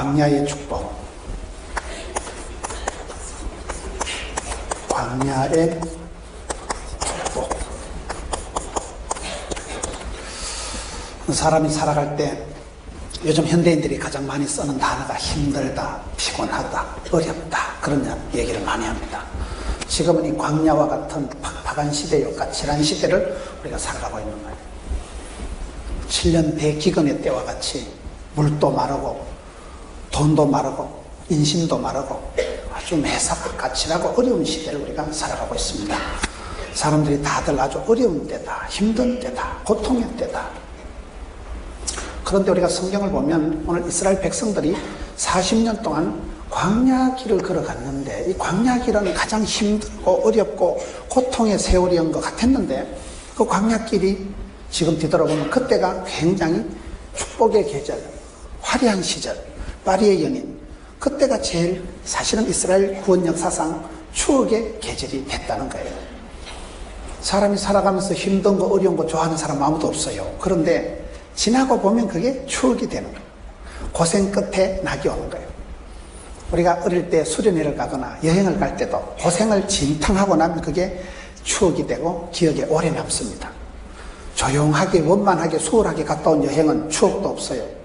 광야의 축복. 광야의 축복. 사람이 살아갈 때 요즘 현대인들이 가장 많이 쓰는 단어가 힘들다, 피곤하다, 어렵다, 그런 얘기를 많이 합니다. 지금은 이 광야와 같은 팍팍한 시대요, 까칠한 시대를 우리가 살아가고 있는 거예요. 7년 대기근의 때와 같이 물도 마르고 돈도 마르고 인심도 마르고 아주 매사가 까칠하고 어려운 시대를 우리가 살아가고 있습니다. 사람들이 다들 아주 어려운 때다, 힘든 때다, 고통의 때다. 그런데 우리가 성경을 보면 오늘 이스라엘 백성들이 40년 동안 광야 길을 걸어갔는데, 이 광야 길은 가장 힘들고 어렵고 고통의 세월이었던 것 같았는데, 그 광야 길이 지금 뒤돌아보면 그때가 굉장히 축복의 계절, 화려한 시절, 파리의 연인, 그때가 제일 사실은 이스라엘 구원 역사상 추억의 계절이 됐다는 거예요. 사람이 살아가면서 힘든 거 어려운 거 좋아하는 사람 아무도 없어요. 그런데 지나고 보면 그게 추억이 되는 거예요. 고생 끝에 낙이 오는 거예요. 우리가 어릴 때 수련회를 가거나 여행을 갈 때도 고생을 진탕하고 나면 그게 추억이 되고 기억에 오래 남습니다. 조용하게 원만하게 수월하게 갔다 온 여행은 추억도 없어요.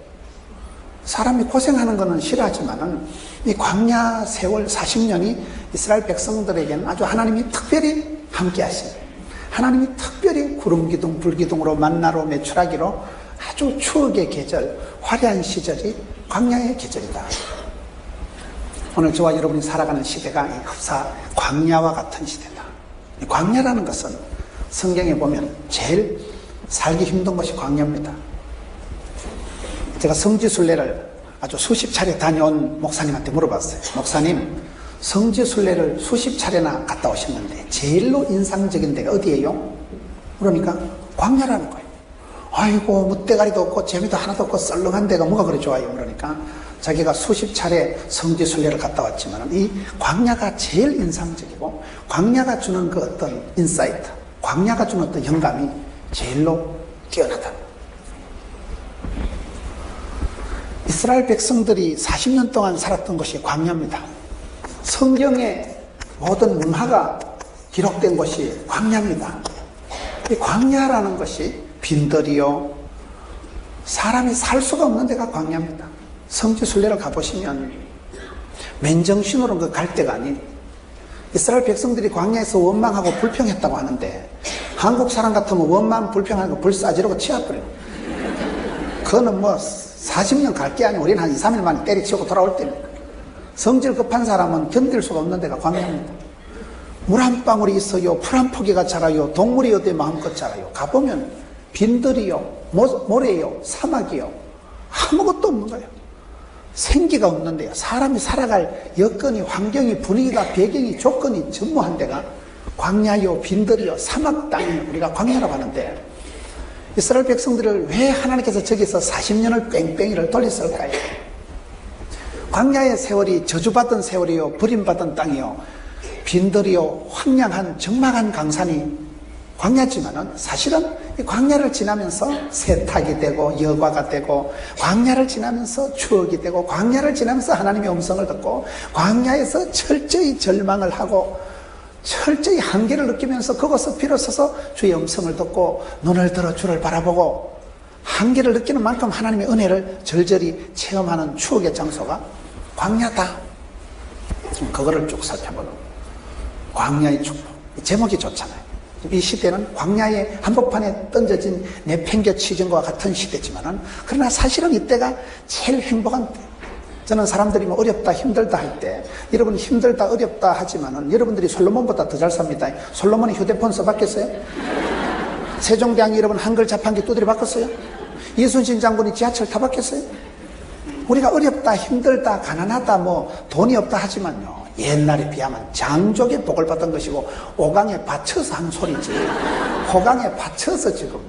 사람이 고생하는 것은 싫어하지만은 이 광야 세월 40년이 이스라엘 백성들에게는 아주 하나님이 특별히 함께 하신 거예요. 하나님이 특별히 구름기둥 불기둥으로 만나로 메추라기로 아주 추억의 계절, 화려한 시절이 광야의 계절이다. 오늘 저와 여러분이 살아가는 시대가 이 흡사 광야와 같은 시대다. 광야라는 것은 성경에 보면 제일 살기 힘든 것이 광야입니다. 제가 성지순례를 아주 수십 차례 다녀온 목사님한테 물어봤어요. 목사님, 성지순례를 수십 차례나 갔다 오셨는데 제일로 인상적인 데가 어디예요? 그러니까 광야라는 거예요. 아이고, 뭇대가리도 없고 재미도 하나도 없고 썰렁한 데가 뭐가 그래 좋아요? 그러니까 자기가 수십 차례 성지순례를 갔다 왔지만 이 광야가 제일 인상적이고, 광야가 주는 그 어떤 인사이트, 광야가 주는 어떤 영감이 제일로 뛰어나다. 이스라엘 백성들이 40년 동안 살았던 것이 광야입니다. 성경의 모든 문화가 기록된 것이 광야입니다. 이 광야라는 것이 빈들이요, 사람이 살 수가 없는 데가 광야입니다. 성지순례를 가보시면 맨정신으로 갈 데가 아닌, 이스라엘 백성들이 광야에서 원망하고 불평했다고 하는데 한국 사람 같으면 원망 불평하고 불 싸지르고 치아버려요. 그거는 뭐 40년 갈 게 아니고 우리는 한 2, 3일 만에 때리치우고 돌아올 때입니다. 성질 급한 사람은 견딜 수가 없는 데가 광야입니다. 물 한 방울이 있어요, 풀 한 포기가 자라요, 동물이 어디 마음껏 자라요. 가보면 빈들이요, 모래요, 사막이요, 아무것도 없는 거예요. 생기가 없는데요. 사람이 살아갈 여건이, 환경이, 분위기가, 배경이, 조건이 전무한 데가 광야요, 빈들이요, 사막 땅이요. 우리가 광야라고 하는데, 이스라엘 백성들을 왜 하나님께서 저기서 40년을 뺑뺑이를 돌렸을까요? 광야의 세월이 저주받은 세월이요, 버림받은 땅이요, 빈들이요, 황량한 적막한 강산이 광야지만은 사실은 이 광야를 지나면서 세탁이 되고 여과가 되고, 광야를 지나면서 추억이 되고, 광야를 지나면서 하나님의 음성을 듣고, 광야에서 철저히 절망을 하고 철저히 한계를 느끼면서 그곳에 비로소서 주의 음성을 듣고 눈을 들어 주를 바라보고 한계를 느끼는 만큼 하나님의 은혜를 절절히 체험하는 추억의 장소가 광야다. 그거를 쭉 살펴보는 광야의 축복. 제목이 좋잖아요. 이 시대는 광야의 한복판에 던져진 내팽개치전과 같은 시대지만은, 그러나 사실은 이때가 제일 행복한 때. 저는 사람들이 뭐 어렵다 힘들다 할 때, 여러분 힘들다 어렵다 하지만은 여러분들이 솔로몬보다 더 잘 삽니다. 솔로몬이 휴대폰 써봤겠어요? 세종대왕이 여러분 한글 자판기 두드려 봤겠어요? 이순신 장군이 지하철 타봤겠어요? 우리가 어렵다 힘들다 가난하다 뭐 돈이 없다 하지만요, 옛날에 비하면 장족의 복을 받은 것이고 오강에 받쳐서 한 소리지, 호강에 받쳐서 지금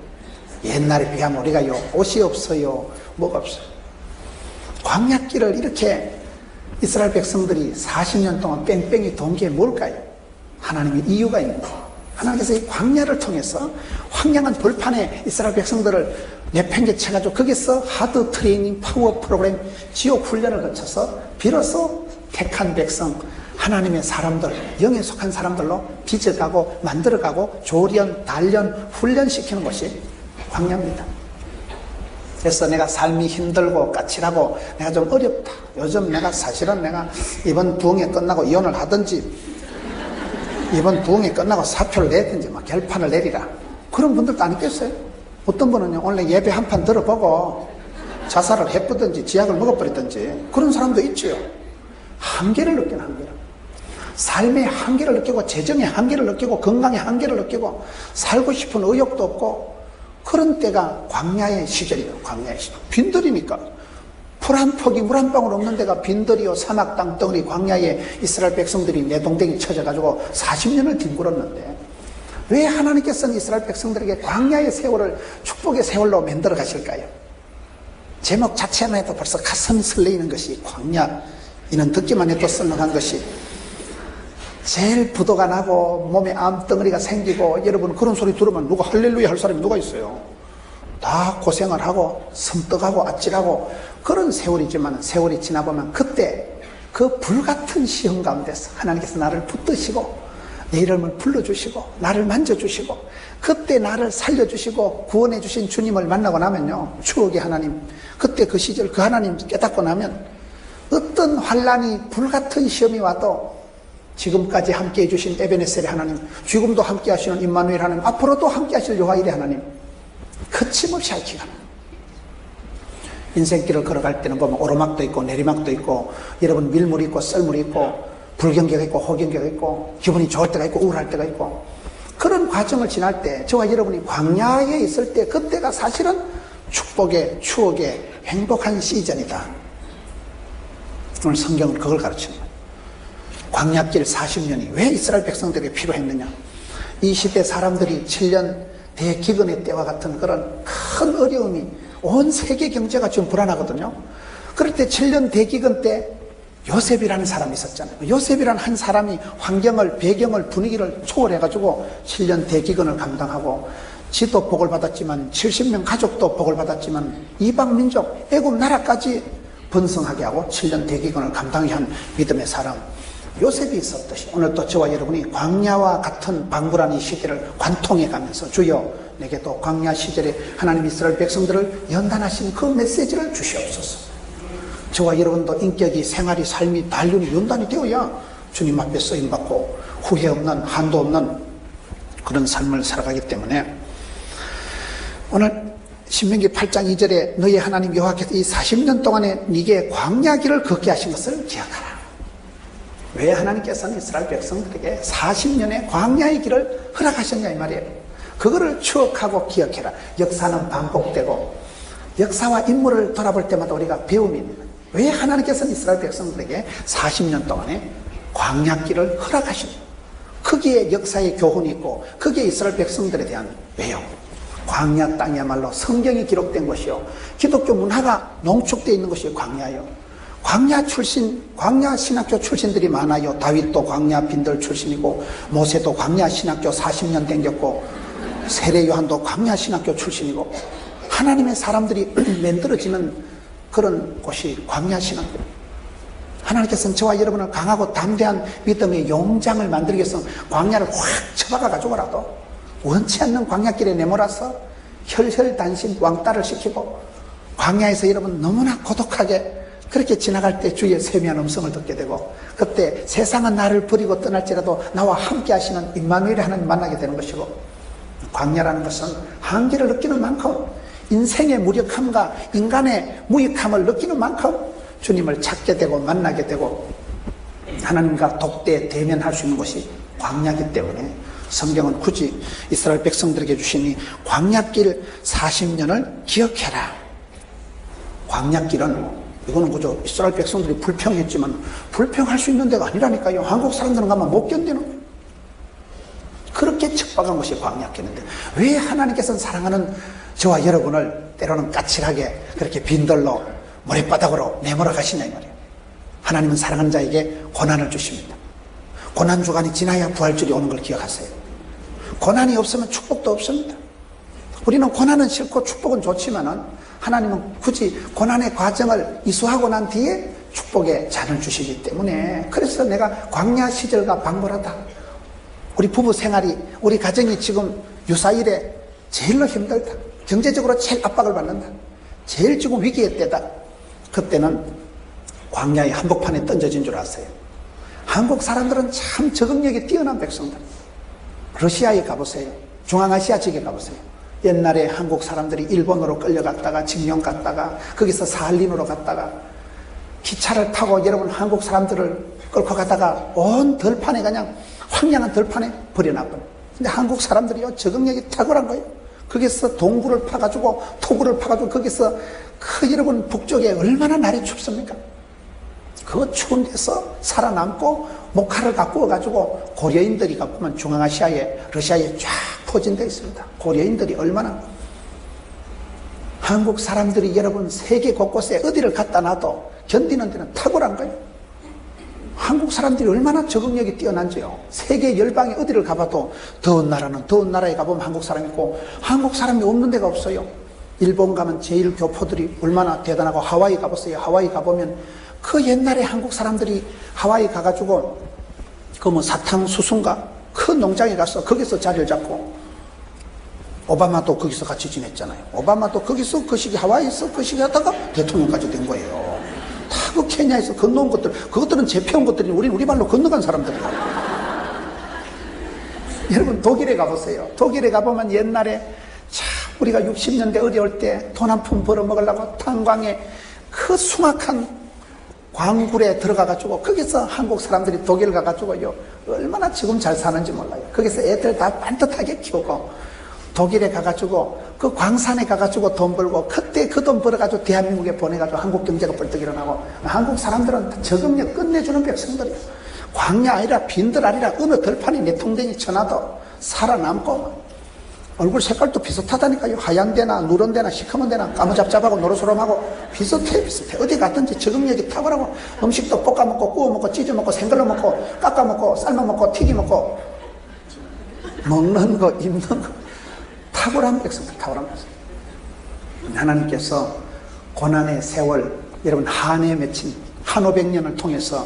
옛날에 비하면 우리가 옷이 없어요, 뭐가 없어요. 광야길을 이렇게 이스라엘 백성들이 40년 동안 뺑뺑이 돈 게 뭘까요? 하나님의 이유가 있는 거예요. 하나님께서 이 광야를 통해서 황량한 벌판에 이스라엘 백성들을 내팽개쳐가지고 거기서 하드 트레이닝 파워 프로그램 지옥 훈련을 거쳐서 비로소 택한 백성 하나님의 사람들, 영에 속한 사람들로 빚어가고 만들어가고 조련, 단련, 훈련시키는 것이 광야입니다. 그래서 내가 삶이 힘들고 까칠하고 내가 좀 어렵다. 요즘 내가 사실은 내가 이번 부흥회 끝나고 이혼을 하든지 이번 부흥회 끝나고 사표를 내든지 막 결판을 내리라. 그런 분들도 안 있겠어요? 어떤 분은요, 오늘 예배 한 판 들어보고 자살을 해보든지 지약을 먹어버리든지 그런 사람도 있지요. 한계를 느끼는 한계를. 삶의 한계를 느끼고 재정의 한계를 느끼고 건강의 한계를 느끼고 살고 싶은 의욕도 없고 그런 때가 광야의 시절이에요. 광야의 시절. 빈들이니까. 풀 한 폭이 물 한 방울 없는 데가 빈들이요 사막 땅덩어리 광야에 이스라엘 백성들이 내동댕이 쳐져가지고 40년을 뒹굴었는데 왜 하나님께서는 이스라엘 백성들에게 광야의 세월을 축복의 세월로 만들어 가실까요? 제목 자체만 해도 벌써 가슴 설레이는 것이 광야. 이는 듣기만 해도 썰렁한 것이 제일 부도가 나고 몸에 암덩어리가 생기고 여러분 그런 소리 들으면 누가 할렐루야 할 사람이 누가 있어요? 다 고생을 하고 섬뜩하고 아찔하고 그런 세월이지만 세월이 지나보면 그때 그 불같은 시험 가운데서 하나님께서 나를 붙드시고 내 이름을 불러주시고 나를 만져주시고 그때 나를 살려주시고 구원해 주신 주님을 만나고 나면요 추억의 하나님 그때 그 시절 그 하나님 깨닫고 나면 어떤 환란이 불같은 시험이 와도 지금까지 함께 해주신 에베네셀의 하나님 지금도 함께 하시는 임마누엘 하나님 앞으로도 함께 하실 여호와일의 하나님 거침없이 하시가 인생길을 걸어갈 때는 보면 오르막도 있고 내리막도 있고 여러분 밀물이 있고 썰물이 있고 불경계가 있고 호경계가 있고 기분이 좋을 때가 있고 우울할 때가 있고 그런 과정을 지날 때 저와 여러분이 광야에 있을 때 그때가 사실은 축복의 추억의 행복한 시즌이다. 오늘 성경은 그걸 가르치는 거예요. 광야길 40년이 왜 이스라엘 백성들에게 필요했느냐. 이 시대 사람들이 7년 대기근의 때와 같은 그런 큰 어려움이 온 세계 경제가 지금 불안하거든요. 그럴 때 7년 대기근 때 요셉이라는 사람이 있었잖아요. 요셉이라는 한 사람이 환경을 배경을 분위기를 초월해가지고 7년 대기근을 감당하고 지도 복을 받았지만 70명 가족도 복을 받았지만 이방민족 애굽 나라까지 번성하게 하고 7년 대기근을 감당해 한 믿음의 사람 요셉이 있었듯이 오늘 또 저와 여러분이 광야와 같은 방불한 이 시대를 관통해 가면서 주여 내게 또 광야 시절에 하나님 이스라엘 백성들을 연단하신 그 메시지를 주시옵소서. 저와 여러분도 인격이 생활이 삶이 단련이 연단이 되어야 주님 앞에 쓰임받고 후회 없는 한도 없는 그런 삶을 살아가기 때문에 오늘 신명기 8장 2절에 너희 하나님 여호와께서 이 40년 동안에 네게 광야길을 걷게 하신 것을 기억하라. 왜 하나님께서는 이스라엘 백성들에게 40년의 광야의 길을 허락하셨냐 이 말이에요. 그거를 추억하고 기억해라. 역사는 반복되고 역사와 인물을 돌아볼 때마다 우리가 배움이 있는 거예요. 왜 하나님께서는 이스라엘 백성들에게 40년 동안의 광야길을 허락하셨냐. 거기에 역사의 교훈이 있고 거기에 이스라엘 백성들에 대한 왜요? 광야 땅이야말로 성경이 기록된 것이요 기독교 문화가 농축되어 있는 것이 광야요. 광야 출신, 광야 신학교 출신들이 많아요. 다윗도 광야 빈들 출신이고 모세도 광야 신학교 40년 댕겼고 세례 요한도 광야 신학교 출신이고 하나님의 사람들이 만들어지는 그런 곳이 광야 신학교. 하나님께서는 저와 여러분을 강하고 담대한 믿음의 용장을 만들기 위해서 광야를 확 쳐박아 가지고라도 원치 않는 광야길에 내몰아서 혈혈단신 왕따를 시키고 광야에서 여러분 너무나 고독하게 그렇게 지나갈 때 주의 세미한 음성을 듣게 되고 그때 세상은 나를 버리고 떠날지라도 나와 함께 하시는 임마누엘의 하나님 만나게 되는 것이고 광야라는 것은 한계를 느끼는 만큼 인생의 무력함과 인간의 무익함을 느끼는 만큼 주님을 찾게 되고 만나게 되고 하나님과 독대 대면할 수 있는 것이 광야이기 때문에 성경은 굳이 이스라엘 백성들에게 주신 이 광야길 40년을 기억해라. 광야길은 이거는 그저 이스라엘 백성들이 불평했지만 불평할 수 있는 데가 아니라니까요. 한국 사람들은 가면 못 견디는 거예요. 그렇게 척박한 것이 광야길인데 왜 하나님께서는 사랑하는 저와 여러분을 때로는 까칠하게 그렇게 빈들로 모래바닥으로 내몰아 가시냐 이 말이에요. 하나님은 사랑하는 자에게 고난을 주십니다. 고난 주간이 지나야 부활절이 오는 걸 기억하세요. 고난이 없으면 축복도 없습니다. 우리는 고난은 싫고 축복은 좋지만은 하나님은 굳이 고난의 과정을 이수하고 난 뒤에 축복의 잔을 주시기 때문에, 그래서 내가 광야 시절과 방불하다. 우리 부부 생활이, 우리 가정이 지금 유사일에 제일로 힘들다. 경제적으로 제일 압박을 받는다. 제일 지금 위기의 때다. 그때는 광야의 한복판에 던져진 줄 아세요? 한국 사람들은 참 적응력이 뛰어난 백성들. 러시아에 가보세요. 중앙아시아 지역에 가보세요. 옛날에 한국 사람들이 일본으로 끌려갔다가 징용 갔다가 거기서 사할린으로 갔다가 기차를 타고 여러분 한국 사람들을 끌고 가다가 온 들판에 그냥 황량한 들판에 버려놔버려. 근데 한국 사람들이요 적응력이 탁월한 거예요. 거기서 동굴을 파가지고 토굴을 파가지고 거기서 그 여러분 북쪽에 얼마나 날이 춥습니까? 그 추운 데서 살아남고 목화를 갖고 와가지고 고려인들이 갖고만 중앙아시아에 러시아에 쫙 포진되어 있습니다. 고려인들이 얼마나, 한국 사람들이 여러분 세계 곳곳에 어디를 갖다 놔도 견디는 데는 탁월한 거예요. 한국 사람들이 얼마나 적응력이 뛰어난지요. 세계 열방에 어디를 가봐도 더운 나라는 더운 나라에 가보면 한국 사람이 있고 한국 사람이 없는 데가 없어요. 일본 가면 제일 교포들이 얼마나 대단하고, 하와이 가보세요. 하와이 가보면 그 옛날에 한국 사람들이 하와이 가가지고 그 뭐 사탕수수인가 그 농장에 가서 거기서 자리를 잡고, 오바마도 거기서 같이 지냈잖아요. 오바마도 거기서 그 시기 하와이에서 그 시기 하다가 대통령까지 된 거예요. 다 그 케냐에서 건너온 것들, 그것들은 재패온 것들이 우리 발로 건너간 사람들이에요. 여러분 독일에 가보세요. 독일에 가보면 옛날에 참 우리가 60년대 어려울 때 돈 한 푼 벌어먹으려고 탄광에 그 숭악한 광굴에 들어가가지고 거기서 한국 사람들이 독일 가가지고요 얼마나 지금 잘 사는지 몰라요. 거기서 애들 다 반듯하게 키우고 독일에 가가지고 그 광산에 가가지고 돈 벌고, 그때 그 돈 벌어가지고 대한민국에 보내가지고 한국 경제가 벌떡 일어나고, 한국 사람들은 적응력 끝내주는 백성들이에요. 광야 아니라 빈들 아니라 어느 들판에 내통댕이 쳐놔도 살아남고, 얼굴 색깔도 비슷하다니까요. 하얀 데나 누런 데나 시커먼 데나 까무잡잡하고 노릇소름하고 비슷해. 어디 갔든지 적응력이 탁월하고, 음식도 볶아 먹고 구워 먹고 찢어 먹고 생걸로 먹고 깎아 먹고 삶아 먹고 튀기 먹고, 먹는 거 입는 거 탁월한 백성들, 탁월한 백성. 하나님께서 고난의 세월, 여러분 한해 맺힌 한 500년을 통해서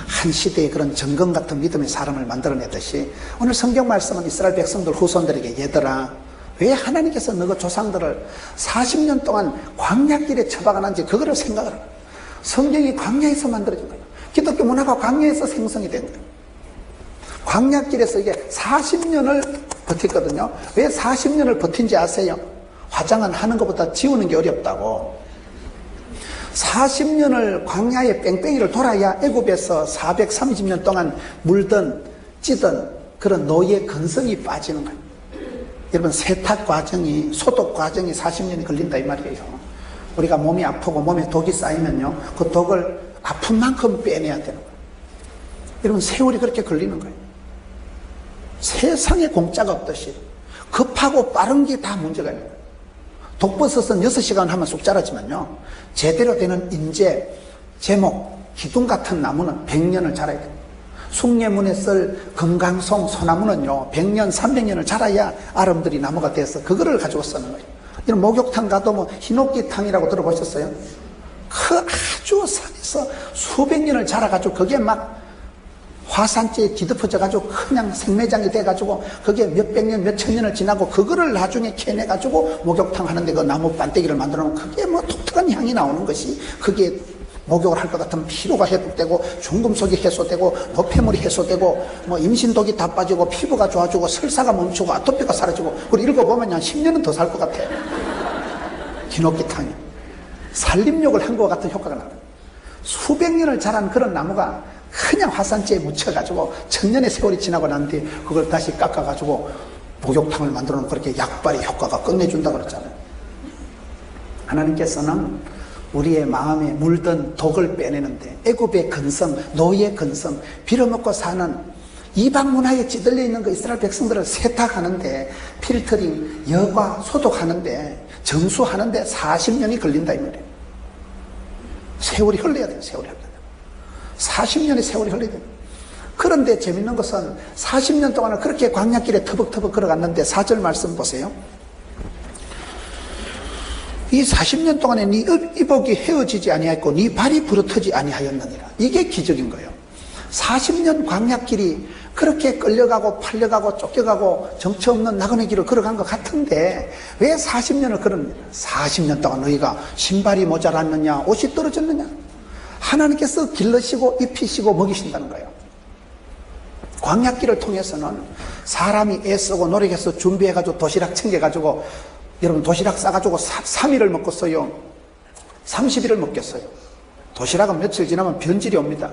한 시대의 그런 정금 같은 믿음의 사람을 만들어내듯이, 오늘 성경 말씀은 이스라엘 백성들 후손들에게, 얘들아 왜 하나님께서 너희 조상들을 40년 동안 광야길에 처박아놨는지 그거를 생각을 하라. 성경이 광야에서 만들어진 거예요. 기독교 문화가 광야에서 생성이 된 거예요. 광야길에서 이게 40년을 버텼거든요. 왜 40년을 버틴지 아세요? 화장은 하는 것보다 지우는 게 어렵다고. 40년을 광야의 뺑뺑이를 돌아야 애굽에서 430년 동안 물든 찌든 그런 노예 근성이 빠지는 거예요. 여러분 세탁 과정이, 소독 과정이 40년이 걸린다 이 말이에요. 우리가 몸이 아프고 몸에 독이 쌓이면요 그 독을 아픈 만큼 빼내야 되는 거예요. 여러분 세월이 그렇게 걸리는 거예요. 세상에 공짜가 없듯이 급하고 빠른 게 다 문제가 있는 거예요. 독버섯은 6시간 하면 쑥 자라지만요 제대로 되는 인재, 제목, 기둥 같은 나무는 100년을 자라야 돼요. 숭례문에 쓸 금강송, 소나무는요 100년, 300년을 자라야 아름드리 나무가 돼서 그거를 가지고 쓰는 거예요. 이런 목욕탕 가도 뭐 히노키탕이라고 들어보셨어요? 그 아주 산에서 수백 년을 자라가지고 그게 막 화산재에 뒤덮어져가지고 그냥 생매장이 돼가지고 그게 몇백 년, 몇천 년을 지나고 그거를 나중에 캐내가지고 목욕탕 하는데 그 나무 반대기를 만들어 놓으면 그게 뭐 독특한 향이 나오는 것이, 그게 목욕을 할 것 같으면 피로가 회복되고 중금속이 해소되고 노폐물이 해소되고 뭐 임신독이 다 빠지고 피부가 좋아지고 설사가 멈추고 아토피가 사라지고, 그리고 읽어보면 한 10년은 더 살 것 같아요. 히노키탕이 산림욕을 한 것 같은 효과가 나요. 수백 년을 자란 그런 나무가 그냥 화산재에 묻혀가지고 천년의 세월이 지나고 난 뒤에 그걸 다시 깎아가지고 목욕탕을 만들어 놓고 그렇게 약발의 효과가 끝내준다 그랬잖아요. 하나님께서는 우리의 마음에 물든 독을 빼내는데, 애굽의 근성, 노예 근성, 빌어먹고 사는 이방 문화에 찌들려 있는 그 이스라엘 백성들을 세탁하는데, 필터링, 여과, 소독하는데, 정수하는데 40년이 걸린다 이 말이에요. 세월이 흘러야 돼요. 세월이 흘러야 돼요. 40년의 세월이 흘러야 돼요. 그런데 재밌는 것은 40년 동안을 그렇게 광야길에 터벅터벅 걸어갔는데 4절 말씀 보세요. 이 40년 동안에 네 이복이 헤어지지 아니하였고 네 발이 부러뜨지 아니하였느니라. 이게 기적인 거예요. 40년 광야길이 그렇게 끌려가고 팔려가고 쫓겨가고 정처 없는 나그네 길을 걸어간 것 같은데 왜 40년을 걸었느냐. 40년 동안 너희가 신발이 모자랐느냐, 옷이 떨어졌느냐. 하나님께서 길러시고 입히시고 먹이신다는 거예요. 광야길을 통해서는 사람이 애쓰고 노력해서 준비해가지고 도시락 챙겨가지고, 여러분 도시락 싸가지고 3일을 먹겠어요? 30일을 먹겠어요? 도시락은 며칠 지나면 변질이 옵니다.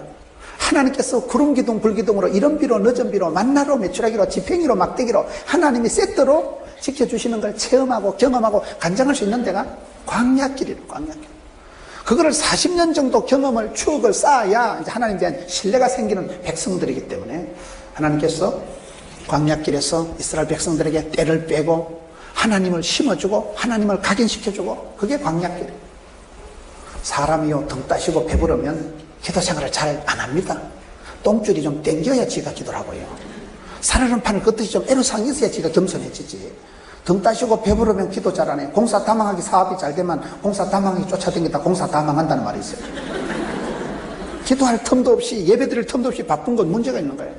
하나님께서 구름기둥 불기둥으로 이른비로 늦은비로 만나로 메추라기로 지팽이로 막대기로 하나님이 세트로 지켜주시는 걸 체험하고 경험하고 간장할 수 있는 데가 광야길이에요. 광야길. 그거를 40년 정도 경험을 추억을 쌓아야 이제 하나님에 대한 신뢰가 생기는 백성들이기 때문에 하나님께서 광야길에서 이스라엘 백성들에게 때를 빼고 하나님을 심어주고 하나님을 각인시켜주고, 그게 광야길이에요. 사람이요 등 따시고 배부르면 기도 생활을 잘 안 합니다. 똥줄이 좀 땡겨야 지가 기도를 하고요. 살아는 판을 긋듯이 좀 애로사항이 있어야 지가 겸손해지지. 등 따시고 배부르면 기도 잘 안 해요. 공사 다망하기 사업이 잘 되면 공사 다망하기 쫓아다니다 공사 다망한다는 말이 있어요. 기도할 틈도 없이 예배드릴 틈도 없이 바쁜 건 문제가 있는 거예요.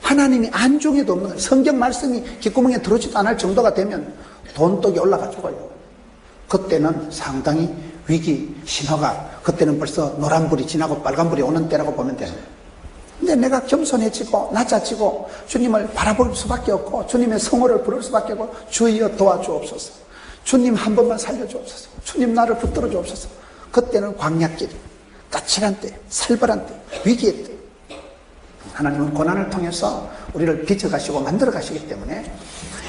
하나님이 안중에도 없는 거예요. 성경 말씀이 귓구멍에 들어오지도 않을 정도가 되면 돈독이 올라가 죽어요. 그때는 상당히 위기 신호가, 그때는 벌써 노란불이 지나고 빨간불이 오는 때라고 보면 돼요. 근데 내가 겸손해지고 낮아지고 주님을 바라볼 수밖에 없고 주님의 성호를 부를 수밖에 없고, 주여 도와주옵소서, 주님 한 번만 살려주옵소서, 주님 나를 붙들어 주옵소서. 그때는 광야길이 까칠한 때, 살벌한 때, 위기의 때. 하나님은 고난을 통해서 우리를 빚어가시고 만들어 가시기 때문에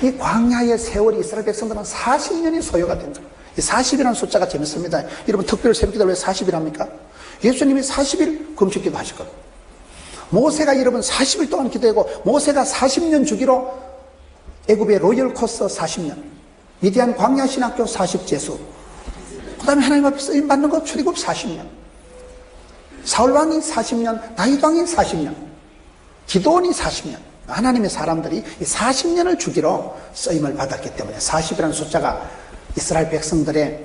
이 광야의 세월이 이스라엘 백성들은 40년이 소요가 된다. 이 40이라는 숫자가 재밌습니다. 여러분 특별 새벽기도를 왜 40일 합니까? 예수님이 40일 금식기도 하셨거든요. 모세가 여러분 40일 동안 기도하고, 모세가 40년 주기로 애굽의 로열 코스 40년, 미디안 광야신학교 40제수, 그 다음에 하나님 앞에 쓰임 받는 거 출애굽 40년, 사울왕이 40년, 다윗왕이 40년, 기도원이 40년, 하나님의 사람들이 40년을 주기로 쓰임을 받았기 때문에 40이라는 숫자가 이스라엘 백성들의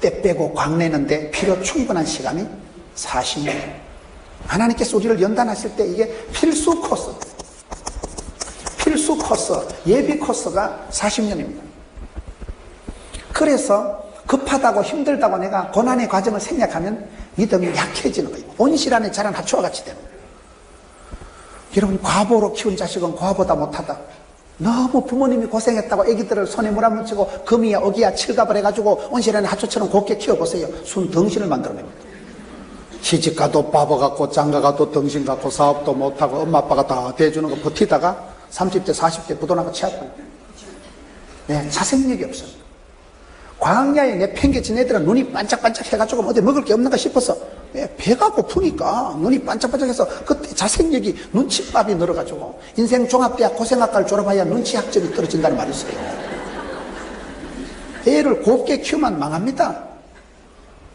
때 빼고 광내는데 필요 충분한 시간이 40년. 하나님께서 우리를 연단하실 때 이게 필수 코스, 예비 코스가 40년입니다. 그래서 급하다고 힘들다고 내가 고난의 과정을 생략하면 믿음이 약해지는 거예요. 온실 안에 자란 하초와 같이 되는 거예요. 여러분, 과보로 키운 자식은 과보다 못하다. 너무 부모님이 고생했다고 애기들을 손에 물 안 묻히고 금이야 어기야 칠갑을 해가지고 온실 안에 하초처럼 곱게 키워보세요. 순 덩신을 만들어냅니다. 시집가도 바보같고 장가가도 덩신같고 사업도 못하고 엄마 아빠가 다 대주는 거 버티다가 30대 40대 부도나고 취업합니다. 네, 자생력이 없어요. 광야에 내팽개친 애들은 눈이 반짝반짝 해가지고 어디 먹을 게 없는가 싶어서 배가 고프니까 눈이 반짝반짝해서 그때 자생력이, 눈치밥이 늘어가지고 인생 종합대학 고생학과를 졸업해야 눈치 학점이 떨어진다는 말이 있어요. 애를 곱게 키우면 망합니다.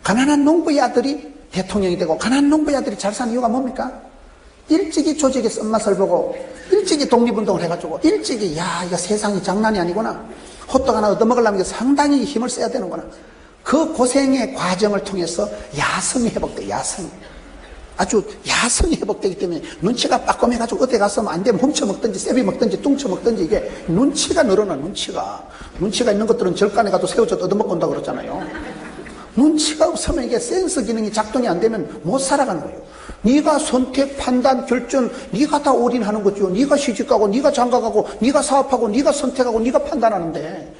가난한 농부의 아들이 대통령이 되고 가난한 농부의 아들이 잘 사는 이유가 뭡니까? 일찍이 조직의 쓴맛을 보고 일찍이 독립운동을 해가지고 일찍이 야 이거 세상이 장난이 아니구나, 호떡 하나 얻어먹으려면 상당히 힘을 써야 되는구나, 그 고생의 과정을 통해서 야성이 회복돼. 야성이 아주 야성이 회복되기 때문에 눈치가 빠꼼해가지고 어디 가서 안 되면 훔쳐먹든지 세비 먹든지 뚱쳐먹든지 이게 눈치가 늘어나. 눈치가 있는 것들은 절간에 가도 새우젓 얻어먹고 온다고 그러잖아요. 눈치가 없으면 이게 센스 기능이 작동이 안 되면 못 살아가는 거예요. 네가 선택, 판단, 결정, 네가 다 올인하는 거죠. 네가 시집가고 네가 장가가고 네가 사업하고 네가 선택하고 네가 판단하는데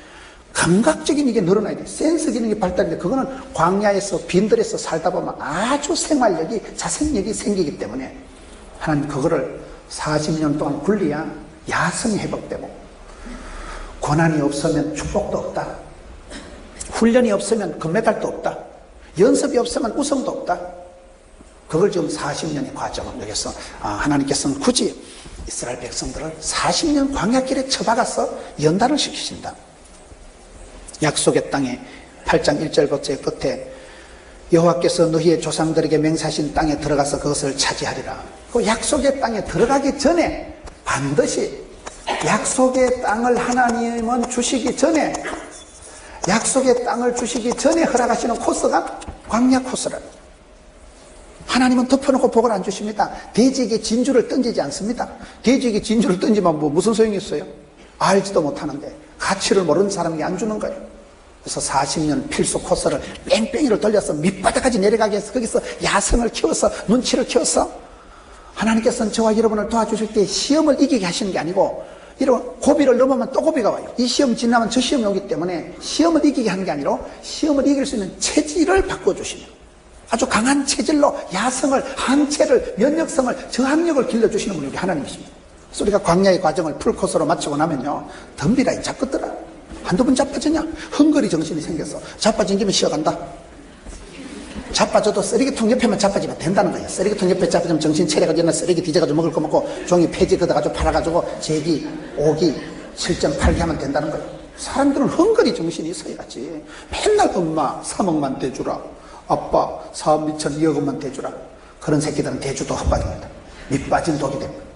감각적인 이게 늘어나야 돼. 센스 기능이 발달돼. 그거는 광야에서 빈들에서 살다 보면 아주 생활력이, 자생력이 생기기 때문에 하나님 그거를 40년 동안 굴려야 야성이 회복되고, 고난이 없으면 축복도 없다, 훈련이 없으면 금메달도 없다, 연습이 없으면 우승도 없다. 그걸 지금 40년의 과정을 여기서 하나님께서는 굳이 이스라엘 백성들을 40년 광야길에 처박아서 연단을 시키신다. 약속의 땅에 8장 1절부터 끝에 여호와께서 너희의 조상들에게 맹세하신 땅에 들어가서 그것을 차지하리라. 그 약속의 땅에 들어가기 전에 반드시 약속의 땅을 하나님은 주시기 전에 약속의 땅을 주시기 전에 허락하시는 코스가 광야 코스라. 하나님은 덮어놓고 복을 안 주십니다. 돼지에게 진주를 던지지 않습니다. 돼지에게 진주를 던지면 무슨 소용이 있어요? 알지도 못하는데 가치를 모르는 사람에게 안 주는 거예요. 그래서 40년 필수 코스를 뺑뺑이를 돌려서 밑바닥까지 내려가게 해서 거기서 야성을 키워서 눈치를 키워서 하나님께서는 저와 여러분을 도와주실 때 시험을 이기게 하시는 게 아니고 이런 고비를 넘으면 또 고비가 와요. 이 시험 지나면 저 시험이 오기 때문에 시험을 이기게 하는 게 아니라 시험을 이길 수 있는 체질을 바꿔주시는 아주 강한 체질로 야성을, 항체를, 면역성을, 저항력을 길러주시는 분이 우리 하나님이십니다. 그래서 우리가 광야의 과정을 풀코스로 마치고 나면요 덤비라이 자꾸더라. 한두 번 자빠지냐? 헝거리 정신이 생겨서 자빠진 김에 쉬어간다. 자빠져도 쓰레기통 옆에만 자빠지면 된다는 거예요. 쓰레기통 옆에 자빠지면 정신 차려가지고 옛날 쓰레기 뒤져가지고 먹을 거 먹고 종이 폐지 걷어가지고 팔아가지고 제기, 오기, 7.8기 하면 된다는 거예요. 사람들은 헝거리 정신이 있어야지. 맨날 엄마 3억만 대주라, 아빠 사업 미천 2억 원만 대주라. 그런 새끼들은 대주도 헛박입니다. 밑빠진 독이 됩니다.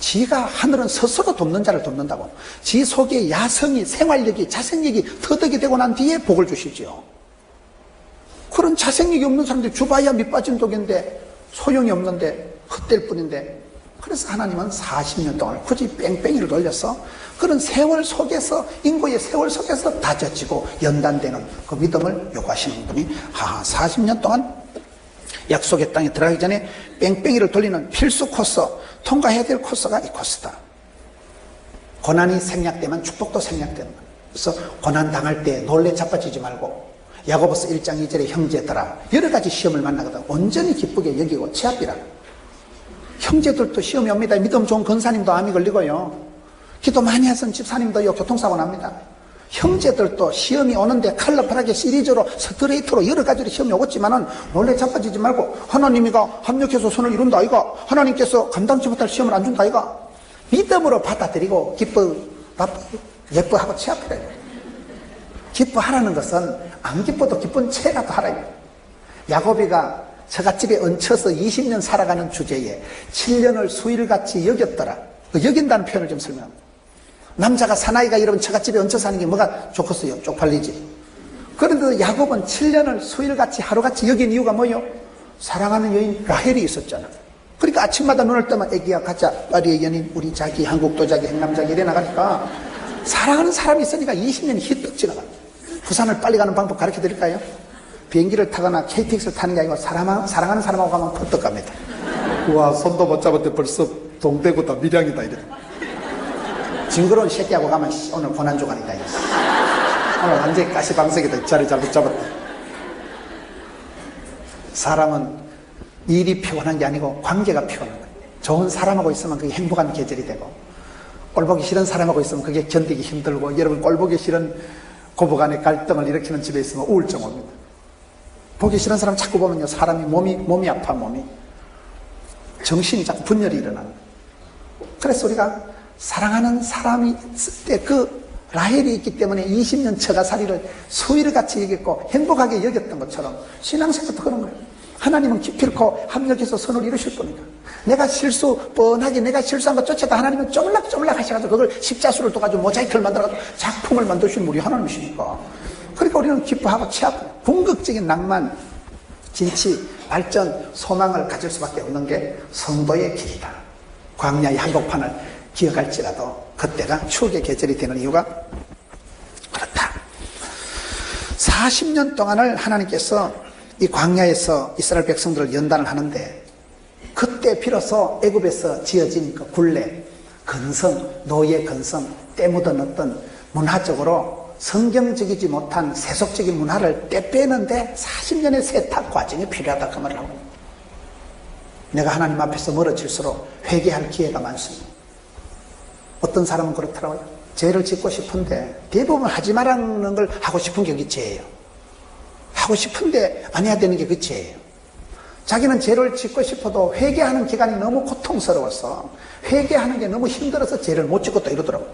지가 하늘은 스스로 돕는 자를 돕는다고. 지 속에 야성이, 생활력이, 자생력이 터득이 되고 난 뒤에 복을 주시죠. 그런 자생력이 없는 사람들이 주봐야 밑빠진 독인데 소용이 없는데 헛될 뿐인데, 그래서 하나님은 40년 동안 굳이 뺑뺑이를 돌려서 그런 세월 속에서, 인고의 세월 속에서 다져지고 연단되는 그 믿음을 요구하시는 분이 40년 동안 약속의 땅에 들어가기 전에 뺑뺑이를 돌리는 필수 코스, 통과해야 될 코스가 이 코스다. 고난이 생략되면 축복도 생략되는 거예요. 그래서 고난 당할 때 놀래 자빠지지 말고 야고보서 1장 2절에 형제들아, 여러 가지 시험을 만나거든 온전히 기쁘게 여기고 치앞이라. 형제들도 시험이 옵니다. 믿음 좋은 권사님도 암이 걸리고요, 기도 많이 하신 집사님도요 교통사고 납니다. 형제들도 시험이 오는데 컬러풀하게 시리즈로 스트레이트로 여러 가지로 시험이 오겠지만은 놀래 자빠지지 말고 하나님이가 합력해서 선을 이룬다 아이가, 하나님께서 감당치 못할 시험을 안 준다 아이가, 믿음으로 받아들이고 기뻐, 나쁘, 예뻐하고 치앞이라. 기뻐하라는 것은 안 기뻐도 기쁜 채라도 하라. 야곱이가 처갓집에 얹혀서 20년 살아가는 주제에 7년을 수일같이 여겼더라. 여긴다는 표현을 좀 설명합니다. 남자가 사나이가 여러분 처갓집에 얹혀 사는 게 뭐가 좋겠어요? 쪽팔리지. 그런데 야곱은 7년을 수일같이 하루같이 여긴 이유가 뭐예요? 사랑하는 여인 라헬이 있었잖아. 그러니까 아침마다 눈을 뜨면 애기야 가자, 파리의 연인, 우리 자기, 한국 도자기, 행남자기 이래 나가니까 사랑하는 사람이 있으니까 20년이 휘떡 지나가. 부산을 빨리 가는 방법 가르쳐 드릴까요? 비행기를 타거나 KTX를 타는 게 아니고 사랑하는 사람하고 가면 퍼뜩 갑니다. 우와, 손도 못 잡았는데 벌써 동대구다, 밀양이다 이래. 징그러운 새끼하고 가면 오늘 고난주간이다 이랬어. 오늘 완전히 가시방석이다, 자리 잘못 잡았다. 사람은 일이 피곤한 게 아니고 관계가 피곤한 거예요. 좋은 사람하고 있으면 그게 행복한 계절이 되고, 꼴보기 싫은 사람하고 있으면 그게 견디기 힘들고, 여러분 꼴보기 싫은 고부간의 갈등을 일으키는 집에 있으면 우울증 옵니다. 보기 싫은 사람 자꾸 보면요 사람이 몸이 아파. 몸이 정신이 자꾸 분열이 일어나는 거예요. 그래서 우리가 사랑하는 사람이 있을 때 그 라헬이 있기 때문에 20년 처가살이를 수일같이 여겼고 행복하게 여겼던 것처럼 신앙생활도 그런 거예요. 하나님은 기필코 합력해서 선을 이루실 겁니다. 내가 뻔하게 내가 실수한 것 쫓아다 하나님은 쪼물락쪼물락 하셔가지고 그걸 십자수를 둬가지고 모자이크를 만들어가지고 작품을 만드시는 우리 하나님이시니까. 그러니까 우리는 기뻐하고 치아프고 궁극적인 낭만, 진치, 발전, 소망을 가질 수밖에 없는 게 성도의 길이다. 광야의 한복판을 기어갈지라도 그때가 추억의 계절이 되는 이유가 그렇다. 40년 동안을 하나님께서 이 광야에서 이스라엘 백성들을 연단을 하는데, 그때 비로소 애굽에서 지어진 그 굴레, 근성, 노예 근성, 때 묻은 어떤 문화적으로 성경적이지 못한 세속적인 문화를 떼빼는데 40년의 세탁 과정이 필요하다 그 말을 하고, 내가 하나님 앞에서 멀어질수록 회개할 기회가 많습니다. 어떤 사람은 그렇더라고요. 죄를 짓고 싶은데 대부분 하지 말라는 걸 하고 싶은 게 그게 죄예요. 하고 싶은데 안 해야 되는 게 그 죄예요. 자기는 죄를 짓고 싶어도 회개하는 기간이 너무 고통스러워서, 회개하는 게 너무 힘들어서 죄를 못 짓고 또 이러더라고요.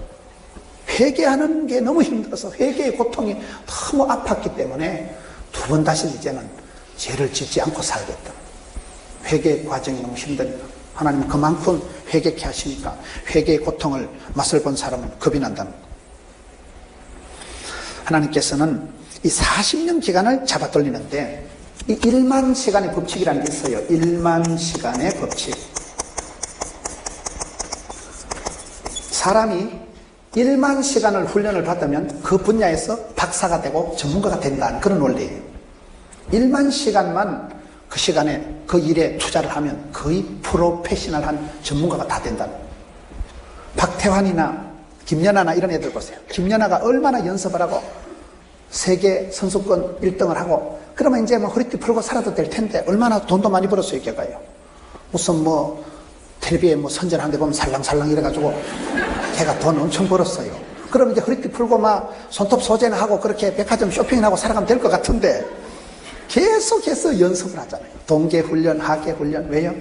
회개하는 게 너무 힘들어서 회개의 고통이 너무 아팠기 때문에 두 번 다시 이제는 죄를 짓지 않고 살겠다. 회개의 과정이 너무 힘드니까 하나님은 그만큼 회개케 하시니까 회개의 고통을 맛을 본 사람은 겁이 난다는 거예요. 하나님께서는 이 40년 기간을 잡아 돌리는데 이 1만 시간의 법칙이라는 게 있어요. 1만 시간의 법칙. 사람이 1만 시간을 훈련을 받으면 그 분야에서 박사가 되고 전문가가 된다는 그런 원리예요. 1만 시간만 그 시간에 그 일에 투자를 하면 거의 프로페셔널한 전문가가 다 된다는 거예요. 박태환이나 김연아나 이런 애들 보세요. 김연아가 얼마나 연습을 하고 세계 선수권 1등을 하고 그러면 이제 뭐 허리띠 풀고 살아도 될 텐데 얼마나 돈도 많이 벌었어요, 걔가요. 무슨 뭐 텔레비에 뭐 선전하는 데 보면 살랑살랑 이래가지고 걔가 돈 엄청 벌었어요. 그럼 이제 허리띠 풀고 막 손톱 소재나 하고 그렇게 백화점 쇼핑하고 살아가면 될 것 같은데 계속해서 연습을 하잖아요. 동계훈련, 하계훈련. 왜요?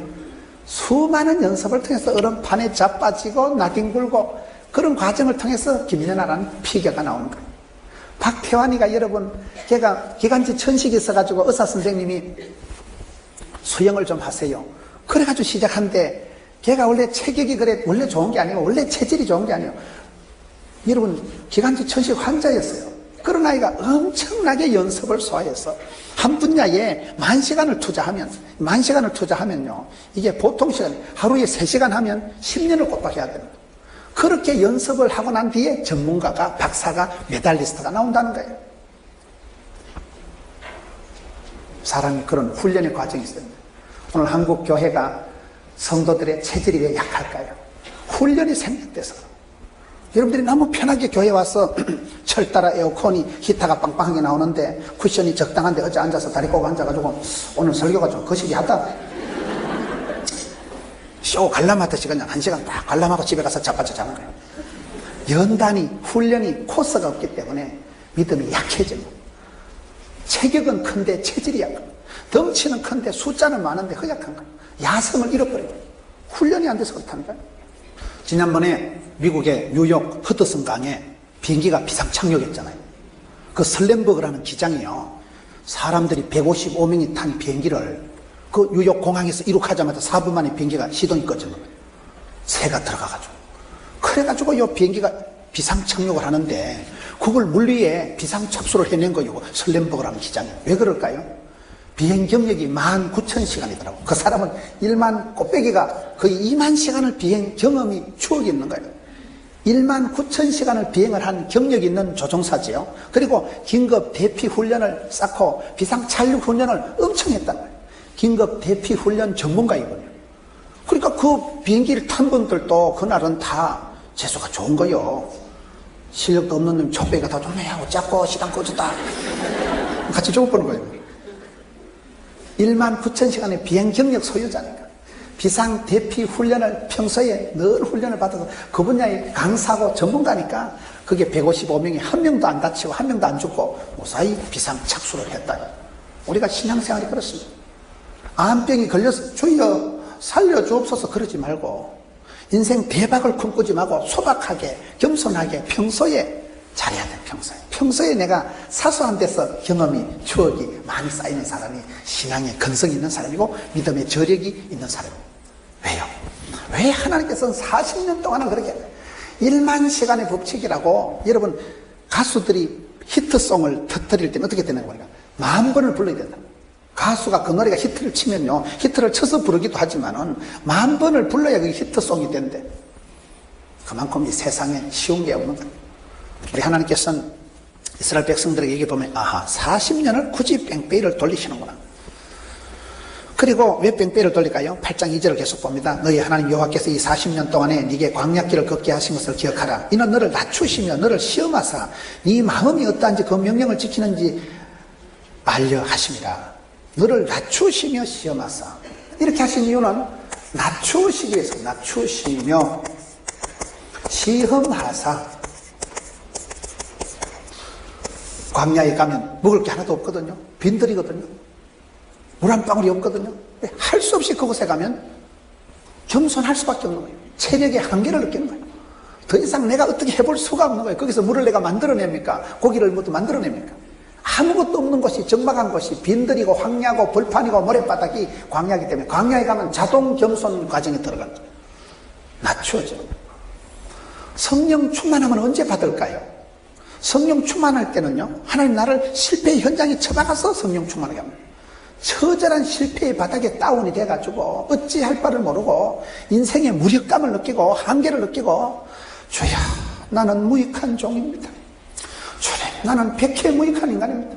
수많은 연습을 통해서 얼음판에 자빠지고 나뒹굴고 그런 과정을 통해서 김연아라는 피겨가 나온 거예요. 박태환이가 여러분, 걔가 기관지 천식이 있어가지고 의사 선생님이 수영을 좀 하세요. 그래가지고 시작한데 걔가 원래 체격이 그래 원래 좋은 게 아니고 원래 체질이 좋은 게 아니에요. 여러분, 기관지 천식 환자였어요. 그런 아이가 엄청나게 연습을 소화해서 한 분야에 만 시간을 투자하면요. 이게 보통 시간, 하루에 3시간 하면 10년을 꼬박해야 되는 거예요. 그렇게 연습을 하고 난 뒤에 전문가가, 박사가, 메달리스트가 나온다는 거예요. 사람이 그런 훈련의 과정이 있어요. 오늘 한국 교회가 성도들의 체질이 왜 약할까요? 훈련이 생략돼서. 여러분들이 너무 편하게 교회 와서 철 따라 에어컨이 히터가 빵빵하게 나오는데 쿠션이 적당한데 어제 앉아서 다리 꼬고 앉아가지고 오늘 설교가 좀 거시기 하다. 쇼 관람하듯이 그냥 1시간 딱 관람하고 집에 가서 자빠져 자는 거예요. 연단이, 훈련이 코스가 없기 때문에 믿음이 약해지고 체격은 큰데 체질이 약한 거예요. 덩치는 큰데 숫자는 많은데 허약한 거예요. 야성을 잃어버려요. 훈련이 안 돼서 그렇다는 거예요. 지난번에 미국의 뉴욕 허드슨 강에 비행기가 비상 착륙했잖아요. 그 슬램버그라는 기장이요. 사람들이 155명이 탄 비행기를 그 뉴욕 공항에서 이륙하자마자 4분 만에 비행기가 시동이 꺼진 거예요. 새가 들어가가지고. 그래가지고 이 비행기가 비상 착륙을 하는데 그걸 물리에 비상 착수를 해낸 거예요. 슬램버그라는 기장이. 왜 그럴까요? 비행 경력이 19,000시간이더라고. 그 사람은 1만 꽃배기가 거의 2만 시간을 비행 경험이 추억이 있는 거예요. 19,000시간을 비행을 한 경력이 있는 조종사지요. 그리고 긴급 대피 훈련을 쌓고 비상 착륙 훈련을 엄청 했단 말이에요. 긴급 대피 훈련 전문가이거든요. 그러니까 그 비행기를 탄 분들도 그날은 다 재수가 좋은 거예요. 실력도 없는 놈 촉배기가 다 조매하고 작고 시당 꺼졌다. 같이 죽어보는 거예요. 19,000시간의 비행 경력 소유자니까. 비상 대피 훈련을 평소에 늘 훈련을 받아서 그 분야의 강사고 전문가니까 그게 155명이 한 명도 안 다치고 한 명도 안 죽고 무사히 비상 착수를 했다. 우리가 신앙생활이 그렇습니다. 암병이 걸려서 주여 살려주옵소서 그러지 말고 인생 대박을 꿈꾸지 말고 소박하게 겸손하게 평소에 잘해야 돼. 평소에 내가 사소한 데서 경험이 추억이 많이 쌓이는 사람이 신앙에 근성이 있는 사람이고 믿음의 저력이 있는 사람이에요. 왜요? 왜 하나님께서는 40년 동안은 그렇게 1만 시간의 법칙이라고. 여러분, 가수들이 히트송을 터뜨릴 때는 어떻게 되는 거니까 10,000번을 불러야 된다. 가수가 그 노래가 히트를 치면요, 히트를 쳐서 부르기도 하지만은 10,000번을 불러야 그게 히트송이 된대. 그만큼 이 세상에 쉬운 게 없는 거예요. 우리 하나님께서는 이스라엘 백성들에게 얘기해보면 아하 40년을 굳이 뺑뺑이를 돌리시는구나. 그리고 왜 뺑뺑이를 돌릴까요? 8장 2절을 계속 봅니다. 너희 하나님 여호와께서 이 40년 동안에 네게 광야길을 걷게 하신 것을 기억하라. 이는 너를 낮추시며 너를 시험하사 네 마음이 어떠한지 그 명령을 지키는지 알려 하심이라. 너를 낮추시며 시험하사. 이렇게 하신 이유는 낮추시기 위해서. 낮추시며 시험하사. 광야에 가면 먹을 게 하나도 없거든요. 빈들이거든요. 물 한 방울이 없거든요. 할 수 없이 그곳에 가면 겸손할 수밖에 없는 거예요. 체력의 한계를 느끼는 거예요. 더 이상 내가 어떻게 해볼 수가 없는 거예요. 거기서 물을 내가 만들어냅니까? 고기를 뭐도 만들어냅니까? 아무것도 없는 곳이, 적막한 곳이 빈들이고 황야고 벌판이고 모래바닥이 광야이기 때문에 광야에 가면 자동 겸손 과정에 들어가는 거예요. 낮추어져. 성령 충만하면 언제 받을까요? 성령 충만할 때는요, 하나님 나를 실패의 현장에 처박아서 성령 충만하게 합니다. 처절한 실패의 바닥에 다운이 돼가지고 어찌할 바를 모르고 인생의 무력감을 느끼고 한계를 느끼고, 주여 나는 무익한 종입니다. 주님 나는 백해 무익한 인간입니다.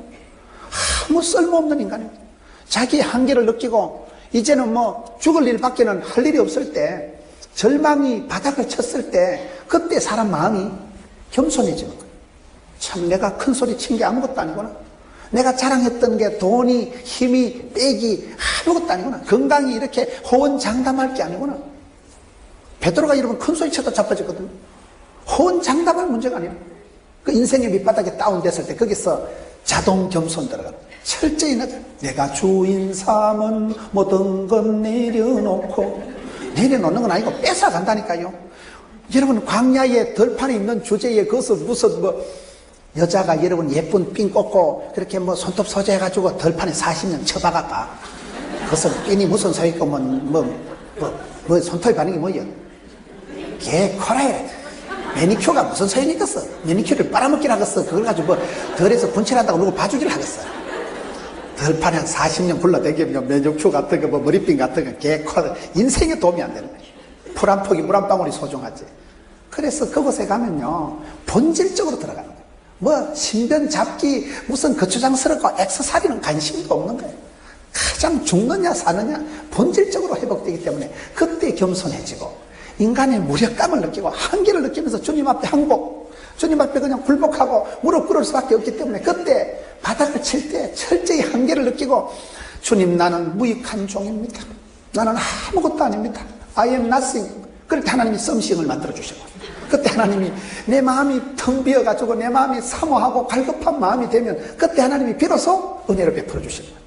아무 쓸모없는 인간입니다. 자기 한계를 느끼고 이제는 뭐 죽을 일밖에는 할 일이 없을 때, 절망이 바닥을 쳤을 때, 그때 사람 마음이 겸손해지는 거예요. 참 내가 큰 소리 친 게 아무것도 아니구나. 내가 자랑했던 게 돈이, 힘이, 빽이 아무것도 아니구나. 건강이 이렇게 호언장담할 게 아니구나. 베드로가 여러분 큰 소리 쳐도 자빠졌거든요. 호언장담할 문제가 아니에요. 그 인생의 밑바닥에 다운됐을 때 거기서 자동 겸손 들어가는 거예요. 철저히 내가 주인 삼은 모든 건 내려놓고, 내려놓는 건 아니고 뺏어간다니까요. 여러분 광야의 들판에 있는 주제에 그것을 무슨 뭐 여자가 여러분 예쁜 핀 꽂고 그렇게 뭐 손톱 소재해가지고 들판에 40년 처박아봐. 그것은 핀이 무슨 소용있고 뭐 손톱이 바는 게 뭐예요? 개코라에 매니큐어가 무슨 소용이 있겠어? 매니큐어를 빨아먹긴 하겠어. 그걸 가지고 뭐 덜에서 분칠한다고 누구 봐주길 하겠어. 들판에 한 40년 굴러다니면 매니큐어 같은 거, 뭐 머리핀 같은 거, 개코라, 인생에 도움이 안 되는 거예요. 풀 한 폭이 물 한 방울이 소중하지. 그래서 그곳에 가면요, 본질적으로 들어가는 거예요. 뭐 신변 잡기, 무슨 거추장스럽고 액세서리는 관심도 없는 거예요. 가장 죽느냐 사느냐 본질적으로 회복되기 때문에 그때 겸손해지고 인간의 무력감을 느끼고 한계를 느끼면서 주님 앞에 항복, 주님 앞에 그냥 굴복하고 무릎 꿇을 수밖에 없기 때문에 그때 바닥을 칠 때 철저히 한계를 느끼고, 주님 나는 무익한 종입니다. 나는 아무것도 아닙니다. I am nothing. 그럴 때 하나님이 썸씽을 만들어 주시고, 그때 하나님이 내 마음이 텅 비어가지고 내 마음이 사모하고 갈급한 마음이 되면 그때 하나님이 비로소 은혜를 베풀어 주시는 거예요.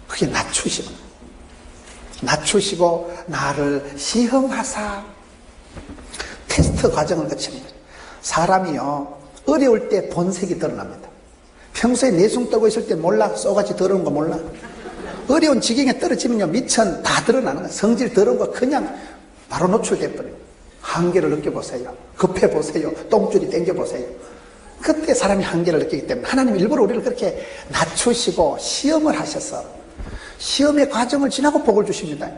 그게 낮추시는 거예요. 낮추시고 나를 시험하사 테스트 과정을 거칩니다. 사람이요, 어려울 때 본색이 드러납니다. 평소에 내숭 떨고 있을 때 몰라. 쏘같이 더러운 거 몰라. 어려운 지경에 떨어지면요, 미천 다 드러나는 거예요. 성질 더러운 거 그냥 바로 노출돼 버려요. 한계를 느껴보세요. 급해보세요. 똥줄이 땡겨보세요. 그때 사람이 한계를 느끼기 때문에 하나님 일부러 우리를 그렇게 낮추시고 시험을 하셔서 시험의 과정을 지나고 복을 주십니다.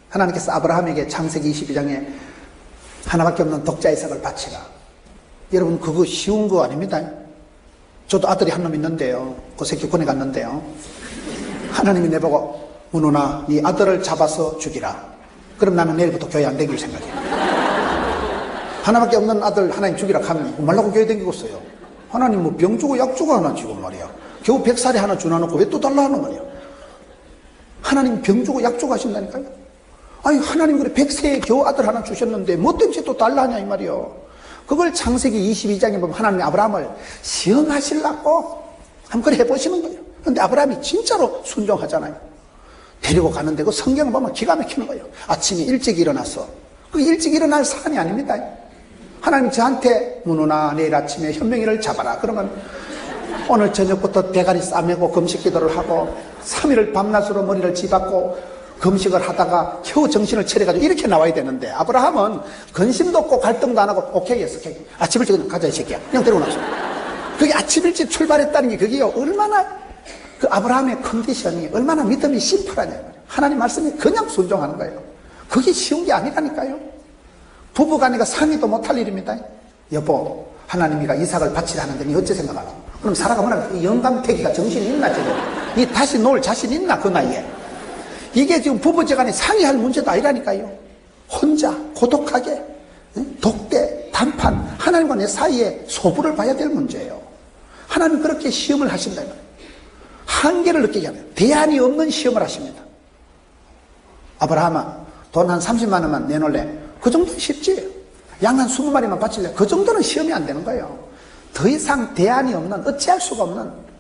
하나님께서 아브라함에게 창세기 22장에 하나밖에 없는 독자 이삭을 바치라. 여러분 그거 쉬운 거 아닙니다. 저도 아들이 한 놈 있는데요, 그 새끼 군에 갔는데요, 하나님이 내보고 문호나 네 아들을 잡아서 죽이라. 그럼 나는 내일부터 교회 안 다닐 생각이에요. 하나밖에 없는 아들 하나님 죽이라 하면 말라고 교회 다니고 있어요. 하나님 뭐 병 주고 약 주고 하나 지금 말이야. 겨우 100살에 하나 주나놓고 왜 또 달라 하는 말이야. 하나님 병 주고 약 주고 하신다니까요. 아니 하나님 그래 100세에 겨우 아들 하나 주셨는데 뭐 때문에 또 달라 하냐 이 말이요. 그걸 창세기 22장에 보면 하나님이 아브라함을 시험하시려고 한번 그래 해보시는 거예요. 근데 아브라함이 진짜로 순종하잖아요. 데리고 가는데 그 성경을 보면 기가 막히는 거예요. 아침에 일찍 일어나서, 그 일찍 일어날 사안이 아닙니다. 하나님이 저한테 문호나 내일 아침에 현명이를 잡아라. 그러면 오늘 저녁부터 대가리 싸매고 금식 기도를 하고 3일을 밤낮으로 머리를 뒤받고 금식을 하다가 겨우 정신을 차려가지고 이렇게 나와야 되는데, 아브라함은 근심도 없고 갈등도 안 하고 오케이 했어. 오케이. 아침 일찍 가자 이 새끼야. 그냥 데리고 나서. 그게 아침 일찍 출발했다는 게 그게요, 얼마나 그 아브라함의 컨디션이 얼마나 믿음이 심플하냐. 하나님 말씀이 그냥 순종하는 거예요. 그게 쉬운 게 아니라니까요. 부부간에가 상의도 못할 일입니다. 여보, 하나님이가 이삭을 바치라 하는데 니 어째 생각하나? 그럼 사라가 뭐라, 영감태기가 정신이 있나 지금? 니 다시 놓을 자신 있나 그 나이에? 이게 지금 부부지간에 상의할 문제도 아니라니까요. 혼자 고독하게 독대 단판, 하나님과 내 사이에 소부를 봐야 될 문제예요. 하나님 그렇게 시험을 하신다. 한계를 느끼게 하면 대안이 없는 시험을 하십니다. 아브라함아, 돈 한 30만 원만 내놓을래? 그 정도는 쉽지. 양 한 20마리만 바칠래? 그 정도는 시험이 안 되는 거예요. 더 이상 대안이 없는, 어찌할 수가 없는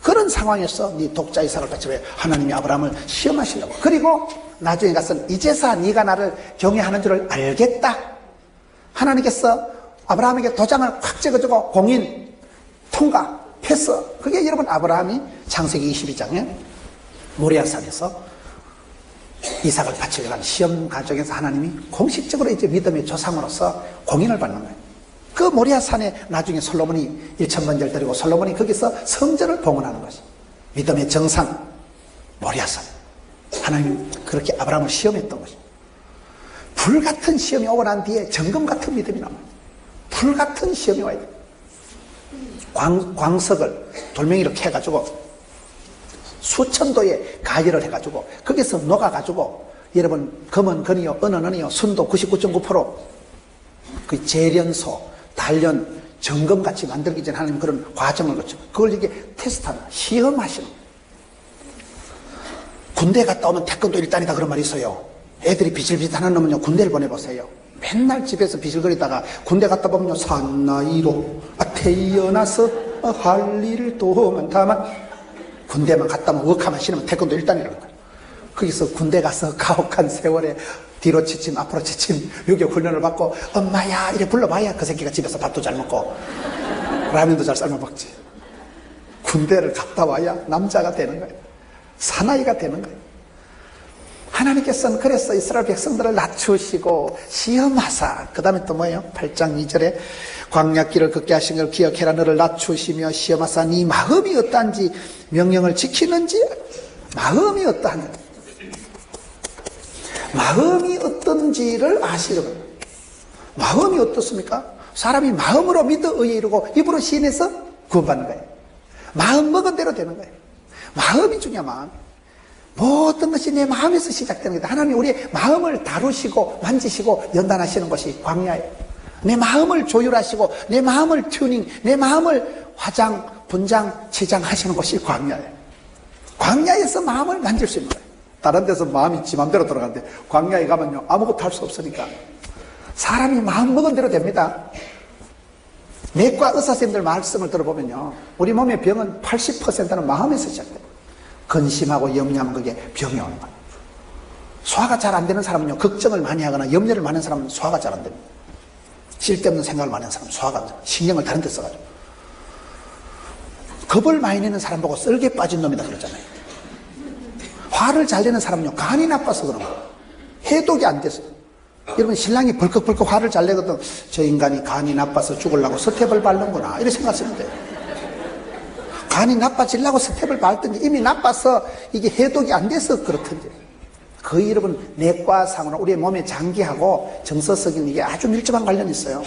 그런 상황에서 네 독자 이삭을 바치라. 하나님이 아브라함을 시험하시려고. 그리고 나중에 가서는 이제서 네가 나를 경외하는 줄을 알겠다. 하나님께서 아브라함에게 도장을 확 찍어주고 공인 통과 패스. 그게 여러분 아브라함이 창세기 22장에 모리아산에서 이삭을 바치려는 시험 과정에서 하나님이 공식적으로 이제 믿음의 조상으로서 공인을 받는 거예요. 그 모리아산에 나중에 솔로몬이 1000번제를 드리고 솔로몬이 거기서 성전을 봉헌하는 것이 믿음의 정상 모리아산. 하나님 그렇게 아브라함을 시험했던 것입니다. 불같은 시험이 오고 난 뒤에 정금 같은 믿음이 남아요. 불같은 시험이 와야 돼요. 광석을 돌멩이로 캐가지고 수천 도의 가열을 해가지고 거기서 녹아가지고 여러분 금은 근이요 은은 은이요 순도 99.9% 그 재련소 단련 점검같이 만들기 전에 하나님 그런 과정을 거쳐 그걸 이게 테스트하는 시험하시는 거예요. 군대 갔다 오면 태권도 일단이다 그런 말이 있어요. 애들이 비실비실하는 놈은요 군대를 보내보세요. 맨날 집에서 비실거리다가 군대 갔다 보면요 사나이로 태어나서 할 일도 많다만 군대만 갔다 오면 웍하면 신으면 태권도 일단이라는 거예요. 거기서 군대 가서 가혹한 세월에 뒤로 지침 앞으로 지침 유격 훈련을 받고 엄마야 이래 불러봐야 그 새끼가 집에서 밥도 잘 먹고 라면도 잘 삶아 먹지. 군대를 갔다 와야 남자가 되는 거예요. 사나이가 되는 거예요. 하나님께서는 그래서 이스라엘 백성들을 낮추시고 시험하사 그 다음에 또 뭐예요? 8장 2절에 광야길을 걷게 하신 걸 기억해라. 너를 낮추시며 시험하사 네 마음이 어떠한지 명령을 지키는지 마음이 어떠한지 마음이 어떤지를 아시려고. 마음이 어떻습니까? 사람이 마음으로 믿어 의에 이르고 입으로 시인해서 구원받는 거예요. 마음 먹은 대로 되는 거예요. 마음이 중요한 마음. 모든 것이 내 마음에서 시작되는 거다. 하나님이 우리의 마음을 다루시고 만지시고 연단하시는 것이 광야예요. 내 마음을 조율하시고 내 마음을 튜닝, 내 마음을 화장, 분장, 치장하시는 것이 광야예요. 광야에서 마음을 만질 수 있는 거예요. 다른 데서 마음이 지 맘대로 돌아가는데 광야에 가면요 아무것도 할 수 없으니까 사람이 마음 먹은 대로 됩니다. 내과 의사 선생님들 말씀을 들어보면요 우리 몸의 병은 80%는 마음에서 시작돼요. 근심하고 염려하면 그게 병이 오는 거예요. 소화가 잘 안 되는 사람은요 걱정을 많이 하거나 염려를 많이 하는 사람은 소화가 잘 안 됩니다. 쓸데없는 생각을 많이 하는 사람은 소화가 안 돼요. 신경을 다른 데 써가지고 겁을 많이 내는 사람 보고 썰개 빠진 놈이다 그러잖아요. 화를 잘 내는 사람은요 간이 나빠서 그런 거예요. 해독이 안 돼서. 여러분 신랑이 벌컥벌컥 화를 잘 내거든. 저 인간이 간이 나빠서 죽으려고 스텝을 밟는구나 이렇게 생각하시면 돼요. 간이 나빠지려고 스텝을 밟든지 이미 나빠서 이게 해독이 안 돼서 그렇든지. 거의 여러분 내과상으로 우리의 몸의 장기하고 정서적인 이게 아주 밀접한 관련이 있어요.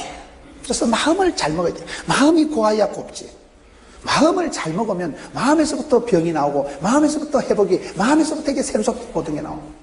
그래서 마음을 잘 먹어야 돼요. 마음이 고와야 곱지. 마음을 잘 먹으면 마음에서부터 병이 나오고 마음에서부터 회복이 마음에서부터 이게 샘솟고 모든 게 나옵니다.